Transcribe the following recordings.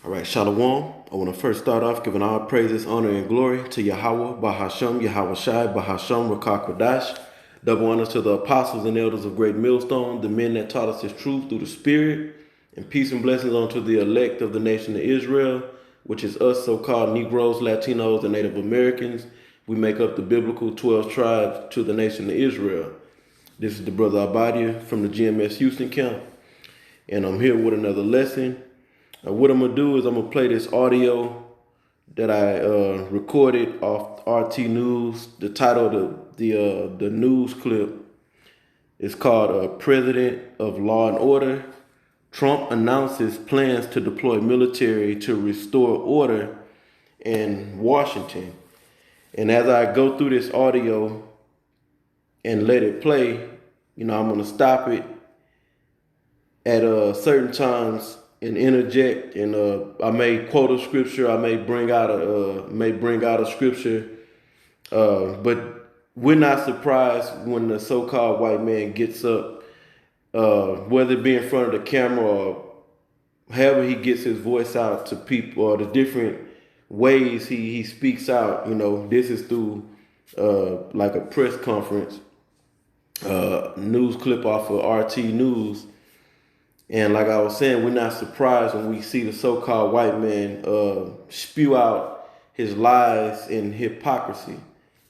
All right, Shalom. I want to first start off giving all praises, honor, and glory to Yahweh, Bahasham, Yahweh Shai, Bahasham, Rakak Kodash. Double honors to the apostles and elders of Great Millstone, the men that taught us his truth through the Spirit, and peace and blessings unto the elect of the nation of Israel, which is us so-called Negroes, Latinos, and Native Americans. We make up the biblical 12 tribes to the nation of Israel. This is the brother Abadia from the GMS Houston camp, and I'm here with another lesson. What I'm gonna do is I'm gonna play this audio that I recorded off RT News. The title of the news clip is called "President of Law and Order." Trump announces plans to deploy military to restore order in Washington. And as I go through this audio and let it play, I'm gonna stop it at certain times and interject, and I may quote a scripture, I may bring out a scripture, but we're not surprised when the so-called white man gets up, whether it be in front of the camera or however he gets his voice out to people, or the different ways he speaks out. This is through like a press conference, news clip off of RT News. And like I was saying, we're not surprised when we see the so-called white man spew out his lies and hypocrisy.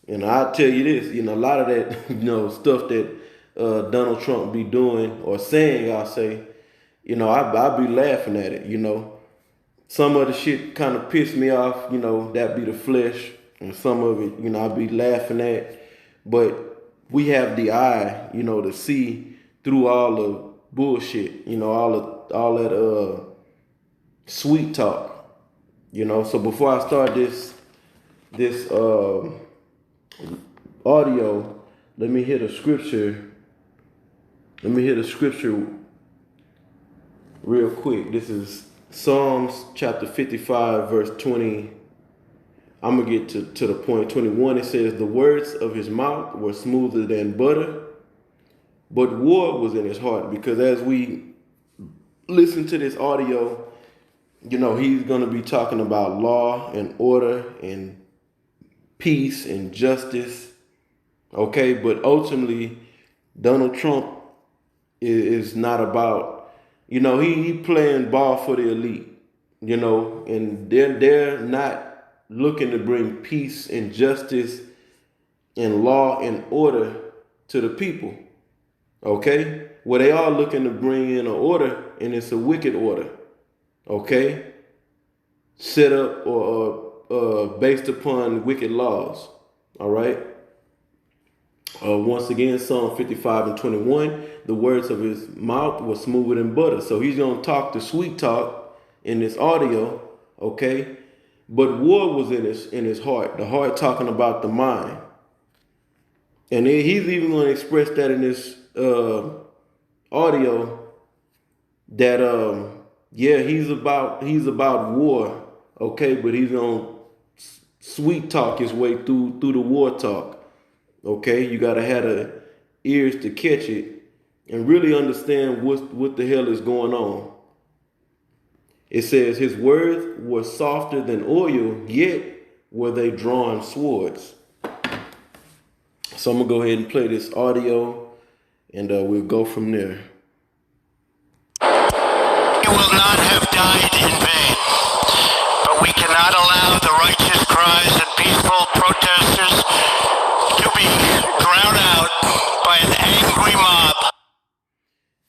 And I'll tell you this, a lot of that, stuff that Donald Trump be doing or saying, I'll say, I'll be laughing at it, Some of the shit kind of piss me off, that be the flesh. And some of it, I'll be laughing at. But we have the eye, to see through all the bullshit, all that sweet talk, So before I start this audio, let me hit a scripture. Real quick. This is Psalms chapter 55, verse 20. I'm gonna get to the point. 21. It says, "The words of his mouth were smoother than butter, but war was in his heart." Because as we listen to this audio, he's going to be talking about law and order and peace and justice. Okay, but ultimately, Donald Trump is not about, he playing ball for the elite, and they're not looking to bring peace and justice and law and order to the people. Okay? Well, they are looking to bring in an order, and it's a wicked order. Okay? Set up or based upon wicked laws. All right? Once again, Psalm 55 and 21, the words of his mouth were smoother than butter. So he's going to talk the sweet talk in this audio. Okay? But war was in his heart. The heart talking about the mind. And he's even going to express that in this audio, that he's about war, okay, but he's gonna sweet talk his way through the war talk. Okay, you gotta have the ears to catch it and really understand what the hell is going on. It says his words were softer than oil, yet were they drawn swords. So I'm gonna go ahead and play this audio, and we'll go from there. He will not have died in vain, but we cannot allow the righteous cries and peaceful protesters to be drowned out by an angry mob.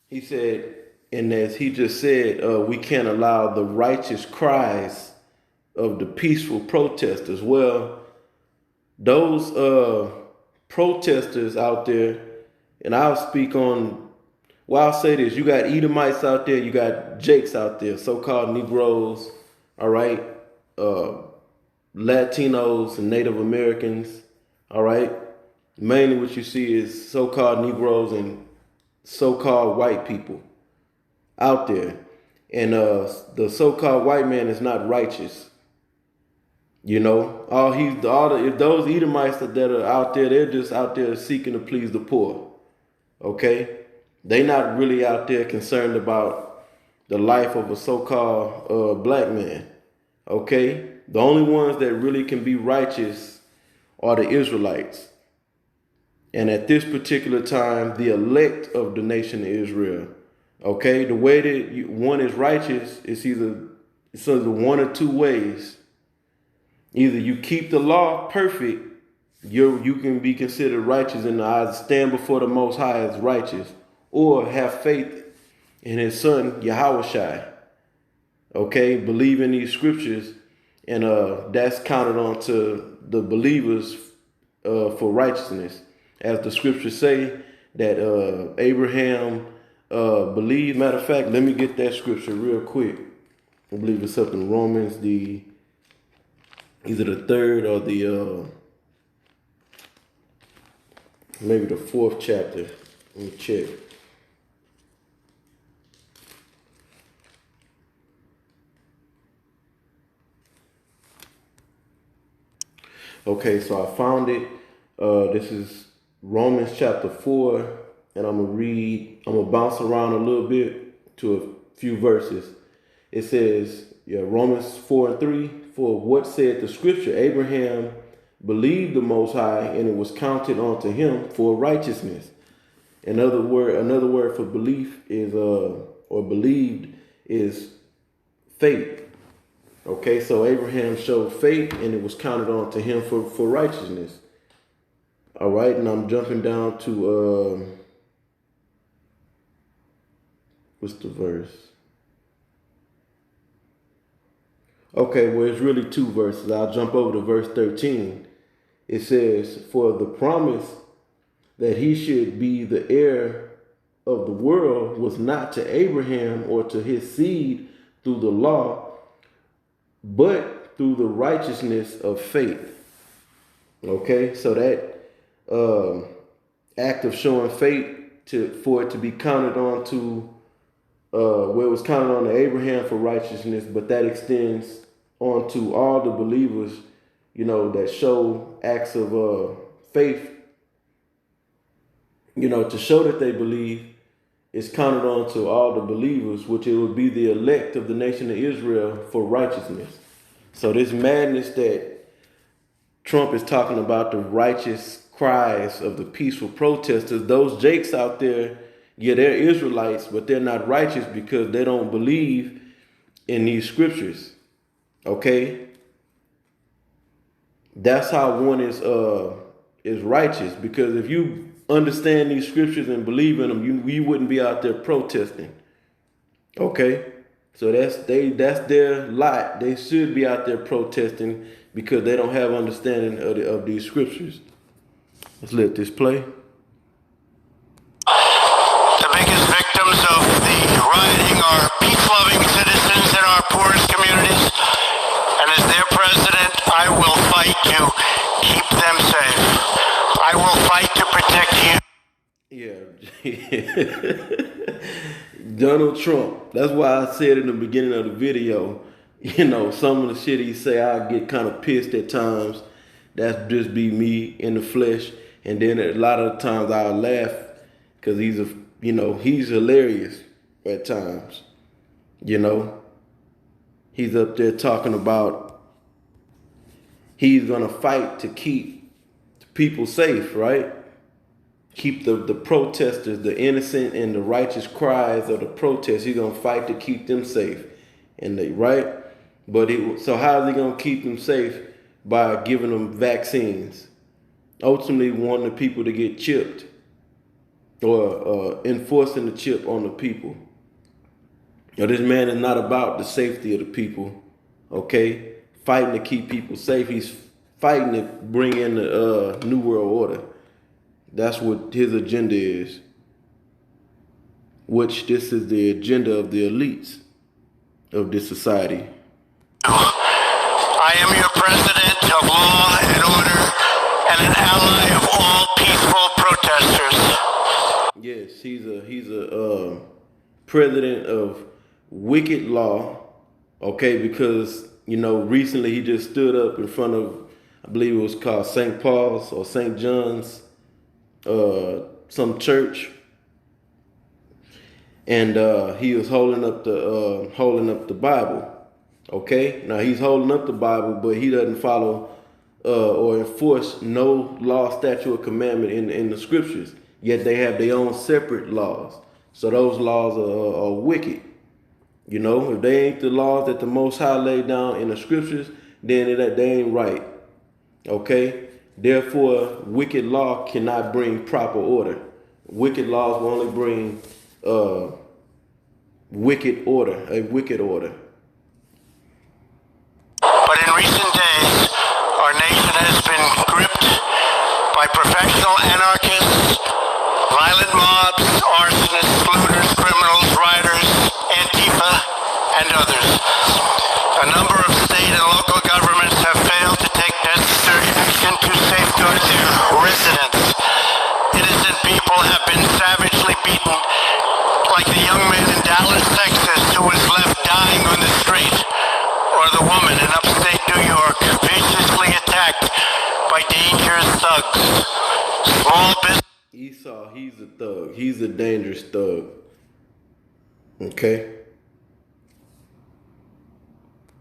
He said, and as he just said, we can't allow the righteous cries of the peaceful protesters. Well, those protesters out there, and I'll speak on, well, I'll say this: you got Edomites out there, you got Jakes out there, so-called Negroes, all right, Latinos and Native Americans, all right. Mainly what you see is so-called Negroes and so-called white people out there, and the so-called white man is not righteous. If those Edomites that are out there, they're just out there seeking to please the poor. Okay, they not really out there concerned about the life of a so-called black man. Okay, the only ones that really can be righteous are the Israelites, and at this particular time, the elect of the nation of Israel. Okay, the way that one is righteous is either one or two ways. Either you keep the law perfect, you can be considered righteous in the eyes, stand before the Most High as righteous, or have faith in His Son Yahweh. Okay, believe in these scriptures, and that's counted on to the believers for righteousness, as the scriptures say that Abraham believed. Matter of fact, let me get that scripture real quick. I believe it's up in Romans, either the third or maybe the fourth chapter. Let me check. Okay, so I found it. This is Romans chapter 4, and I'm gonna bounce around a little bit to a few verses. It says, Romans 4:3, for what said the scripture, Abraham believed the Most High, and it was counted unto him for righteousness. Another word for belief is or believed is faith. Okay, so Abraham showed faith, and it was counted on to him for righteousness. All right, and I'm jumping down to what's the verse? Okay, well, it's really two verses. I'll jump over to verse 13. It says, for the promise that he should be the heir of the world was not to Abraham or to his seed through the law, but through the righteousness of faith. Okay, so that act of showing faith for it to be counted on to where it was counted on to Abraham for righteousness, but that extends on to all the believers, that show acts of faith, to show that they believe, is counted on to all the believers, which it would be the elect of the nation of Israel for righteousness. So this madness that Trump is talking about, the righteous cries of the peaceful protesters, those jakes out there, they're Israelites, but they're not righteous because they don't believe in these scriptures. Okay? That's how one is righteous, because if you understand these scriptures and believe in them, you wouldn't be out there protesting. Okay? So that's their lot. They should be out there protesting because they don't have understanding of these scriptures. Let's let this play. The biggest victims of the rioting are peace-loving citizens in our poorest communities. And as their president, I will fight to keep them safe. I will fight to protect you. Yeah. Donald Trump. That's why I said in the beginning of the video, some of the shit he say, I get kind of pissed at times. That's just be me in the flesh. And then a lot of times I laugh because he's hilarious at times. He's up there talking about he's going to fight to keep people safe, right? Keep the protesters, the innocent and the righteous cries of the protest. He's going to fight to keep them safe. Right? So how is he going to keep them safe? By giving them vaccines. Ultimately wanting the people to get chipped or enforcing the chip on the people. This man is not about the safety of the people, okay? Fighting to keep people safe. He's fighting to bring in the New World Order. That's what his agenda is. Which this is the agenda of the elites of this society. I am your president of law and order and an ally of all peaceful protesters. Yes, he's a president of wicked law, okay, because, recently he just stood up in front of, I believe it was called St. Paul's or St. John's, some church. and he was holding up the Bible. Okay, now he's holding up the Bible, but he doesn't follow or enforce no law, statute, or commandment in the scriptures. Yet they have their own separate laws. So those laws are wicked. You know, if they ain't the laws that the Most High laid down in the scriptures, then they ain't right. Okay? Therefore, wicked law cannot bring proper order. Wicked laws will only bring wicked order, a wicked order. But in recent days, our nation has been gripped by professional anarchists, violent mobs, arsonists, looters, criminals, rioters, Antifa, and others. A number of state and local governments have failed to take necessary action to safeguard their residents. Innocent people have been savagely beaten, like the young man in Dallas, Texas, who was left dying on the street, or the woman in upstate New York viciously attacked by dangerous thugs. Small business. Esau, he's a thug. He's a dangerous thug. Okay?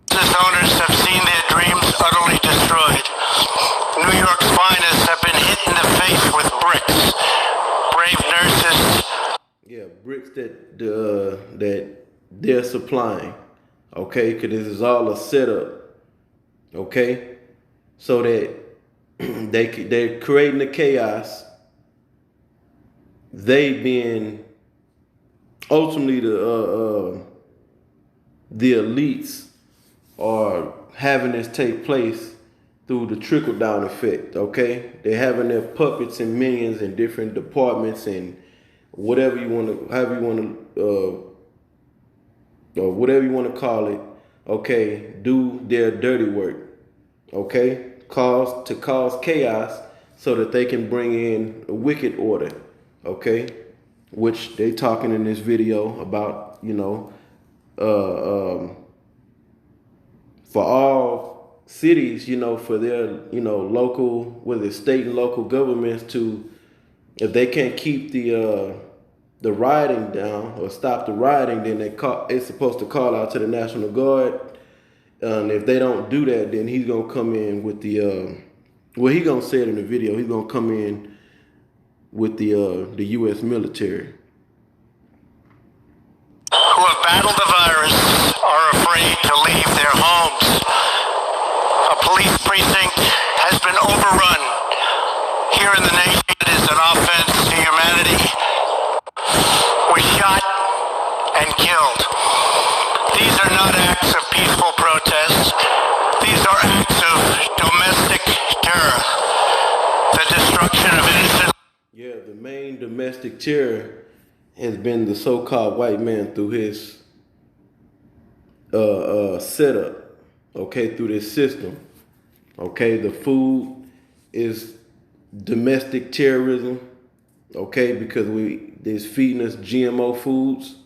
Business owners have seen their dreams utterly destroyed. New York's finest have been hit in the face with bricks. Brave nurses. Yeah, bricks that they're supplying. Okay, because this is all a setup. Okay, so that they're creating the chaos. They being ultimately the elites are having this take place through the trickle down effect. Okay, they're having their puppets and minions in different departments and whatever you want to, however you want to, or whatever you want to call it. Okay, do their dirty work. Okay, cause chaos so that they can bring in a wicked order. Okay, which they talking in this video about, you know, for all cities, you know, for their, you know, local, whether it's state and local governments to, if they can't keep the rioting down or stop the rioting, then it's supposed to call out to the National Guard. And if they don't do that, then he's gonna come in with the well, he gonna say it in the video. He's gonna come in with the U.S. military. Who have battled the virus are afraid to leave their homes. A police precinct has been overrun. Here in the nation, it is an offense to humanity. Was shot and killed. These are not acts of peaceful protest. These are acts of domestic terror. The destruction of innocent. Yeah, the main domestic terror has been the so-called white man through his setup, okay, through this system. Okay, the food is domestic terrorism, okay, because they're feeding us GMO foods.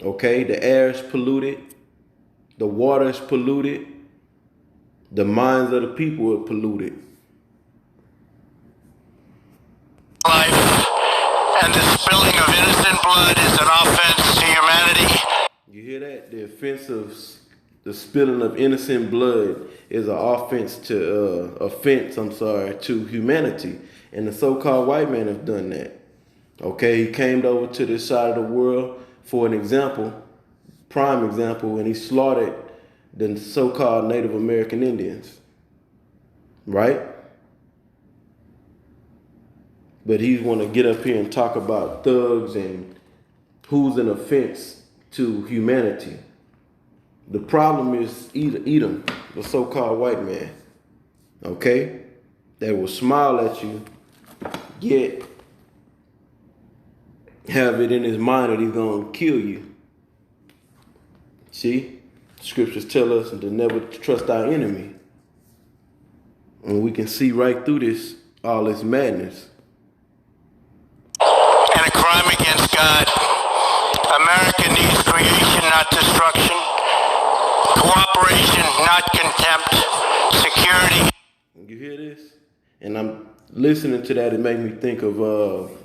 Okay, the air is polluted, the water is polluted, the minds of the people are polluted. Life and the spilling of innocent blood is an offense to humanity. You hear that? The spilling of innocent blood is an offense to humanity. And the so-called white man have done that. Okay, he came over to this side of the world for an example, prime example, and he slaughtered the so-called Native American Indians. Right? But he want to get up here and talk about thugs and who's an offense to humanity. The problem is Edom, the so-called white man. Okay? That will smile at you, yet have it in his mind that he's going to kill you. See? Scriptures tell us to never trust our enemy. And we can see right through this, all this madness. And a crime against God. America needs creation, not destruction. Cooperation, not contempt. Security. You hear this? And I'm listening to that. It made me think of,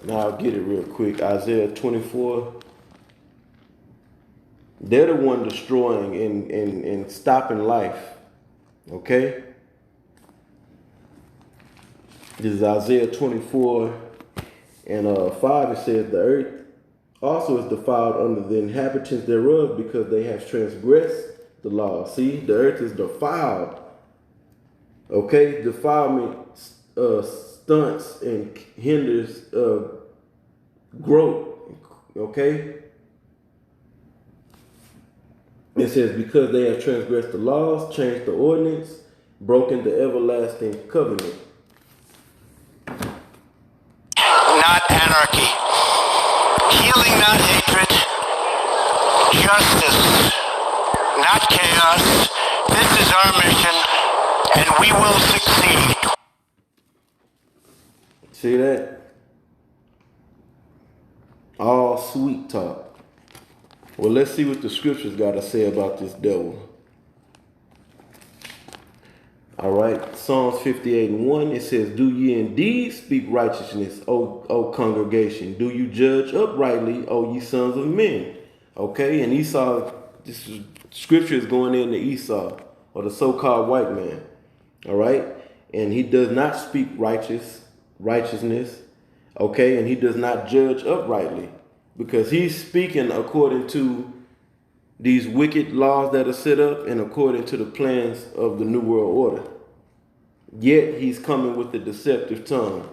now I'll get it real quick. Isaiah 24. They're the one destroying and stopping life. Okay? This is Isaiah 24 and 5. It says, the earth also is defiled under the inhabitants thereof, because they have transgressed the law. See, the earth is defiled. Okay? Defilement stunts and hinders growth. Okay? It says, because they have transgressed the laws, changed the ordinance, broken the everlasting covenant. Not anarchy. Healing, not hatred. Justice, not chaos. This is our mission, and we will succeed. See that? All sweet talk. Well, let's see what the scriptures got to say about this devil. All right, Psalms 58 and 1, it says, do ye indeed speak righteousness, O congregation? Do you judge uprightly, O ye sons of men? Okay, and Esau, this scripture is going into Esau, or the so-called white man. All right, and he does not speak righteousness, okay, and he does not judge uprightly, because he's speaking according to these wicked laws that are set up and according to the plans of the New World Order. Yet he's coming with a deceptive tongue.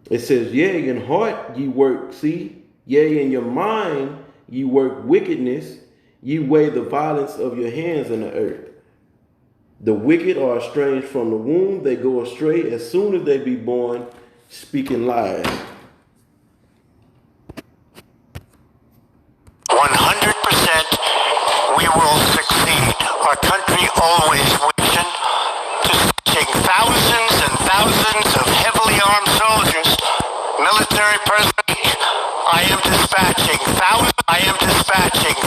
It says, yea, in heart ye work, see, yea, in your mind ye work wickedness, ye weigh the violence of your hands in the earth. The wicked are estranged from the womb, they go astray as soon as they be born, speaking lies. 100% we will succeed. Our country always wishing, dispatching thousands and thousands of heavily armed soldiers. Military personnel. I am dispatching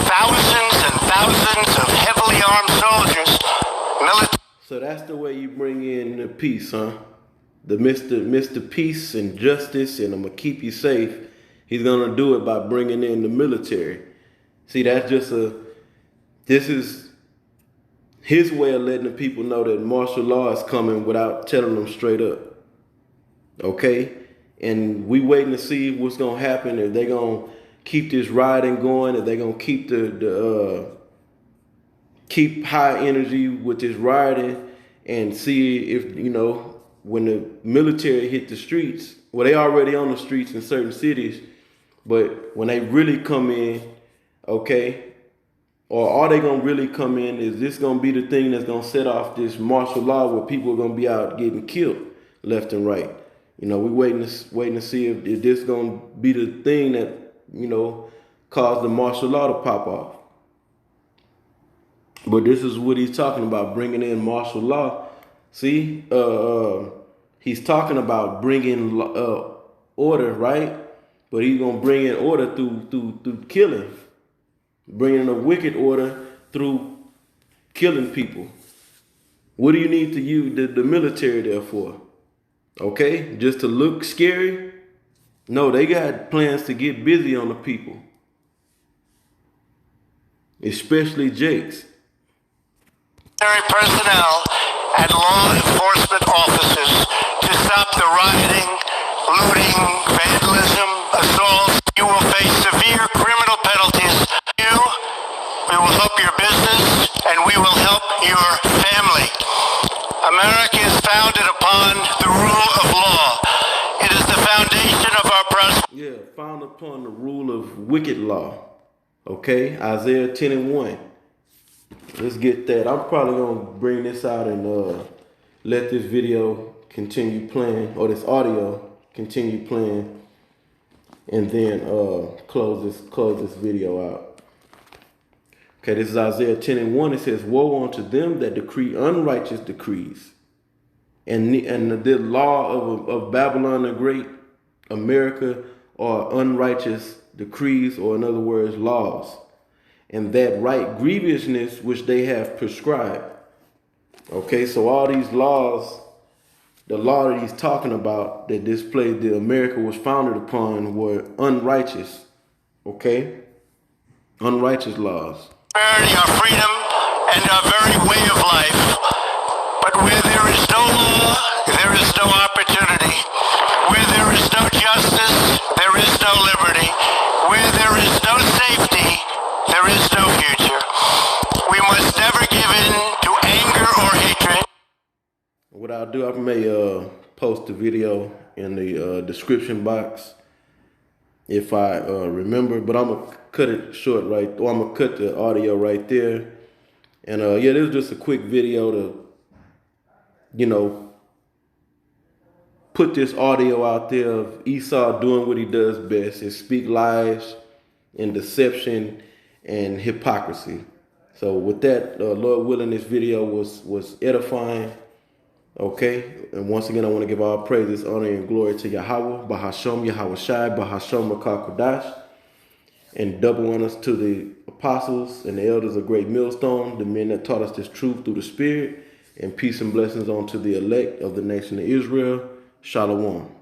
thousands and thousands of heavily armed soldiers. So that's the way you bring in the peace, huh? The Mr. Peace and Justice, and I'm gonna keep you safe. He's gonna do it by bringing in the military. See, that's just this is his way of letting the people know that martial law is coming without telling them straight up. Okay? And we waiting to see what's gonna happen, if they're gonna keep this rioting going, if they're gonna keep keep high energy with this rioting, and see if, when the military hit the streets. Well, they already on the streets in certain cities, but when they really come in, okay, or are they gonna really come in? Is this gonna be the thing that's gonna set off this martial law where people are gonna be out getting killed left and right? We waiting to see if this gonna be the thing that cause the martial law to pop off. But this is what he's talking about, bringing in martial law. See, he's talking about bringing order, right? But he's gonna bring in order through killing, bringing a wicked order through killing people. What do you need to use the military there for? Okay, just to look scary? No, they got plans to get busy on the people, especially Jake's. Military personnel and law enforcement officers to stop the rioting, looting, vandalism, assaults. You will face severe criminal penalties. We will help your business, and we will help your family. America is founded upon the rule of law. It is the foundation of our prosperity. Yeah, founded upon the rule of wicked law. Okay, Isaiah 10 and 1. Let's get that. I'm probably going to bring this out and let this video continue playing, or this audio continue playing, and then close this video out. Okay, this is Isaiah 10 and 1. It says, woe unto them that decree unrighteous decrees, and the law of Babylon the Great, America, are unrighteous decrees, or in other words, laws, and that right grievousness which they have prescribed. Okay, so all these laws, the law that he's talking about, that this place, that America was founded upon, were unrighteous. Okay? unrighteous laws. Our freedom, and our very way of life. But where there is no law, there is no opportunity. Where there is no justice, there is no liberty. Where there is no safety, there is no future. We must never give in to anger or hatred. What I'll do, I may post the video in the description box if I remember, but I'm gonna cut it short or I'm gonna cut the audio right there. And yeah, this was just a quick video to, put this audio out there of Esau doing what he does best, is speak lies and deception and hypocrisy. So with that, Lord willing, this video was edifying. Okay, and once again, I want to give all praises, honor, and glory to Yahweh, Bahasham, Yahweh Shai, Bahasham, Rakah Kodash, and double honors to the apostles and the elders of Great Millstone, the men that taught us this truth through the Spirit, and peace and blessings unto the elect of the nation of Israel. Shalom.